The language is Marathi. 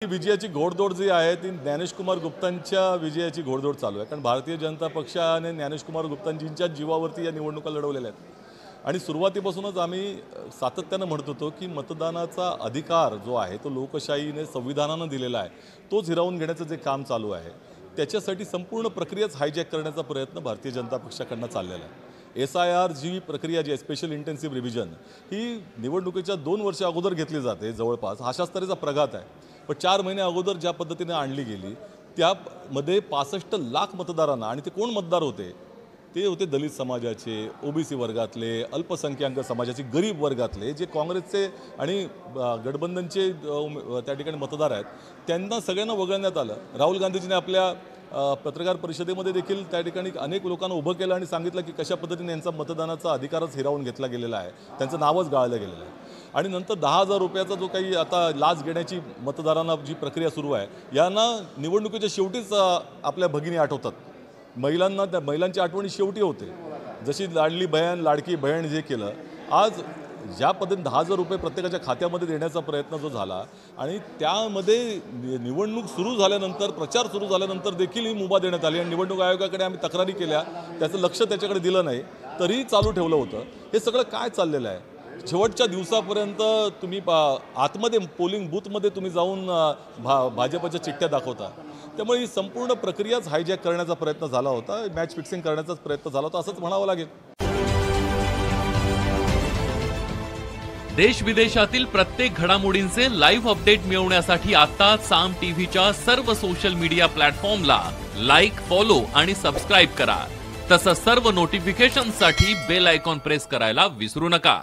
विजयाची घोडदौड जी आहे ती ज्ञानेशकुमार गुप्तांच्या विजयाची घोडदौड चालू आहे। कारण भारतीय जनता पक्षाने ज्ञानेशकुमार गुप्तांजींच्या जीवावरती या निवडणुका लढवलेल्या आहेत आणि सुरुवातीपासूनच आम्ही सातत्याने म्हणत होतो की मतदानाचा अधिकार जो आहे तो लोकशाहीने संविधानाने दिलेला आहे, तोच हिरावून घेण्याचं जे काम चालू आहे त्याच्यासाठी संपूर्ण प्रक्रियाच हायजॅक करण्याचा प्रयत्न भारतीय जनता पक्षाकडून चाललेला आहे। SIR जी प्रक्रिया जी आहे, स्पेशल इंटेन्सिव्ह रिव्हिजन, ही निवडणुकीच्या 2 वर्ष अगोदर घेतली जाते जवळपास। अशाच तऱ्हेचा प्रघात आहे। पण 4 महिने अगोदर ज्या पद्धतीने आणली गेली त्यामध्ये 65 लाख मतदारांना, आणि ते कोण मतदार होते? ते होते दलित समाजाचे, OBC वर्गातले, अल्पसंख्याक समाजाचे, गरीब वर्गातले, जे काँग्रेसचे आणि गठबंधनचे त्या ठिकाणी मतदार आहेत, त्यांना सगळ्यांना वगळण्यात आलं। राहुल गांधीजींनी आपल्या पत्रकार परिषदेमध्ये देखील त्या ठिकाणी अनेक लोकांना उभं केलं आणि सांगितलं की कशा पद्धतीने यांचा मतदानाचा अधिकारच हिरावून घेतला गेलेला आहे, त्यांचं नावच गाळलं गेलेलं आहे। आणि नंतर 10,000 रुपयाचा जो काही आता लाच घेण्याची मतदारांना जी प्रक्रिया सुरू आहे, यांना निवडणुकीच्या शेवटीच आपल्या भगिनी आठवतात। महिलांना त्या महिलांची आठवणी शेवटी होते। जशी लाडली बहीण लाडकी बहीण जे केलं, आज ज्या पद्धतीने 10,000 रुपये प्रत्येकाच्या खात्यामध्ये देण्याचा प्रयत्न जो झाला आणि त्यामध्ये निवडणूक सुरू झाल्यानंतर, प्रचार सुरू झाल्यानंतर देखील ही मुभा देण्यात आली आणि निवडणूक आयोगाकडे आम्ही तक्रारी केल्या, त्याचं लक्ष त्याच्याकडे दिलं नाही, तरीही चालू ठेवलं होतं। हे सगळं काय चाललेलं आहे? शेवटच्या दिवसापर्यंत तुम्ही आतमध्ये पोलिंग बूथमध्ये तुम्ही जाऊन भाजपच्या चिठ्ठ्या दाखवता। त्यामुळे ही संपूर्ण प्रक्रियाच हायजॅक करण्याचा प्रयत्न झाला होता, मॅच फिक्सिंग करण्याचाच प्रयत्न झाला होता, असंच म्हणावं लागेल। देश विदेशातील प्रत्येक घडामोडींचे लाईव्ह अपडेट मिळवण्यासाठी आता साम टीव्हीच्या सर्व सोशल मीडिया प्लॅटफॉर्मला लाईक, फॉलो आणि सबस्क्राईब करा। तसंच सर्व नोटिफिकेशनसाठी बेल आयकॉन प्रेस करायला विसरू नका।